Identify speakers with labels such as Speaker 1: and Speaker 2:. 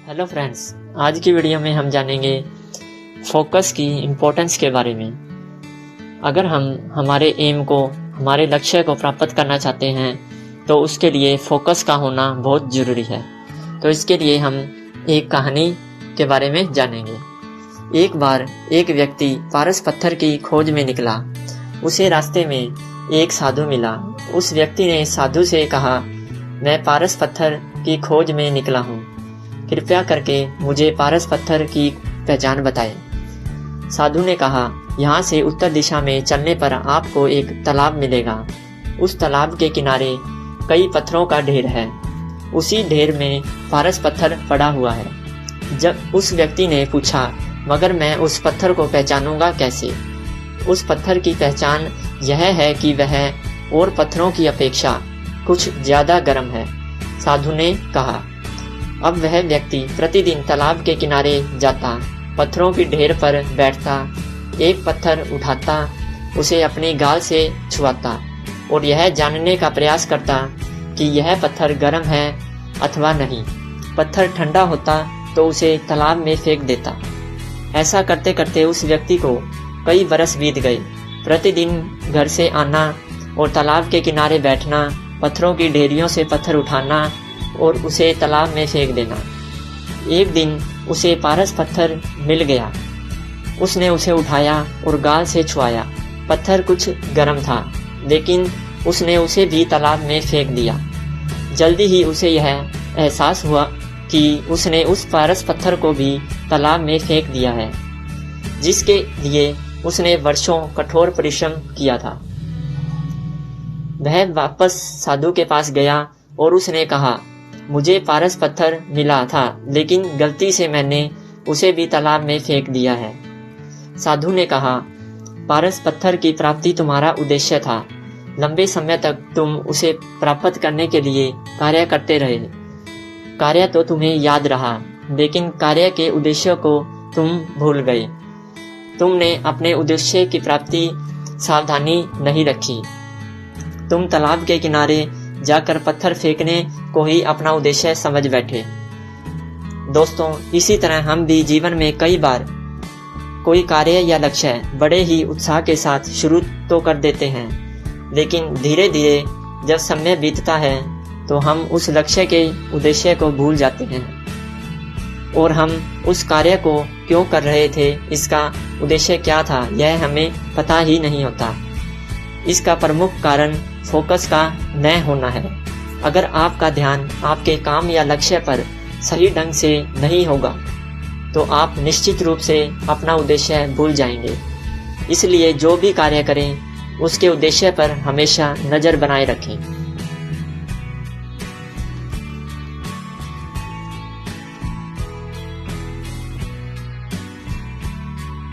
Speaker 1: Hello friends, आज की video में हम जानेंगे फोकस की इम्पोर्टेंस के बारे में। अगर हम हमारे एम को, हमारे लक्ष्य को प्राप्त करना चाहते हैं तो उसके लिए फोकस का होना बहुत ज़रूरी है। तो इसके लिए हम एक कहानी के बारे में जानेंगे। एक बार एक व्यक्ति पारस पत्थर की खोज में निकला। उसे रास्ते में एक साधु मिला। उस व्यक्ति ने साधु से कहा, मैं पारस पत्थर की खोज में निकला हूँ, कृपया करके मुझे पारस पत्थर की पहचान बताएं। साधु ने कहा, यहाँ से उत्तर दिशा में चलने पर आपको एक तालाब मिलेगा। उस तालाब के किनारे कई पत्थरों का ढेर है। उसी ढेर में पारस पत्थर पड़ा हुआ है। जब उस व्यक्ति ने पूछा, मगर मैं उस पत्थर को पहचानूंगा कैसे? उस पत्थर की पहचान यह है कि वह और पत्थरों की अपेक्षा कुछ ज्यादा गर्म है। साधु ने कहा। अब वह व्यक्ति प्रतिदिन तालाब के किनारे जाता, पत्थरों की ढेर पर बैठता, एक पत्थर उठाता, उसे अपनी गाल से छुआता और यह जानने का प्रयास करता कि यह पत्थर गर्म है अथवा नहीं। पत्थर ठंडा होता तो उसे तालाब में फेंक देता। ऐसा करते करते उस व्यक्ति को कई बरस बीत गए। प्रतिदिन घर से आना और तालाब के किनारे बैठना, पत्थरों की ढेरियों से पत्थर उठाना और उसे तालाब में फेंक देना। एक दिन उसे पारस पत्थर मिल गया। उसने उसे उठाया और गाल से छुआया। पत्थर कुछ गर्म था, लेकिन उसने उसे भी तालाब में फेंक दिया। जल्दी ही उसे यह एहसास हुआ कि उसने उस पारस पत्थर को भी तालाब में फेंक दिया है, जिसके लिए उसने वर्षों कठोर परिश्रम किया था। वह वापस साधु के पास गया और उसने कहा, मुझे पारस पत्थर मिला था, लेकिन गलती से मैंने उसे भी तालाब में फेंक दिया है। साधु ने कहा, पारस पत्थर की प्राप्ति तुम्हारा उद्देश्य था। लंबे समय तक तुम उसे प्राप्त करने के लिए कार्य करते रहे। कार्य तो तुम्हें याद रहा, लेकिन कार्य के उद्देश्य को तुम भूल गए। तुमने अपने उद्देश्य की प्राप्ति सावधानी नहीं रखी। तुम तालाब के किनारे जाकर पत्थर फेंकने को ही अपना उद्देश्य समझ बैठे। दोस्तों, इसी तरह हम भी जीवन में कई बार कोई कार्य या लक्ष्य बड़े ही उत्साह के साथ शुरू तो कर देते हैं, लेकिन धीरे धीरे जब समय बीतता है तो हम उस लक्ष्य के उद्देश्य को भूल जाते हैं और हम उस कार्य को क्यों कर रहे थे, इसका उद्देश्य क्या था, यह हमें पता ही नहीं होता। इसका प्रमुख कारण फोकस का न होना है। अगर आपका ध्यान आपके काम या लक्ष्य पर सही ढंग से नहीं होगा तो आप निश्चित रूप से अपना उद्देश्य भूल जाएंगे। इसलिए जो भी कार्य करें उसके उद्देश्य पर हमेशा नज़र बनाए रखें।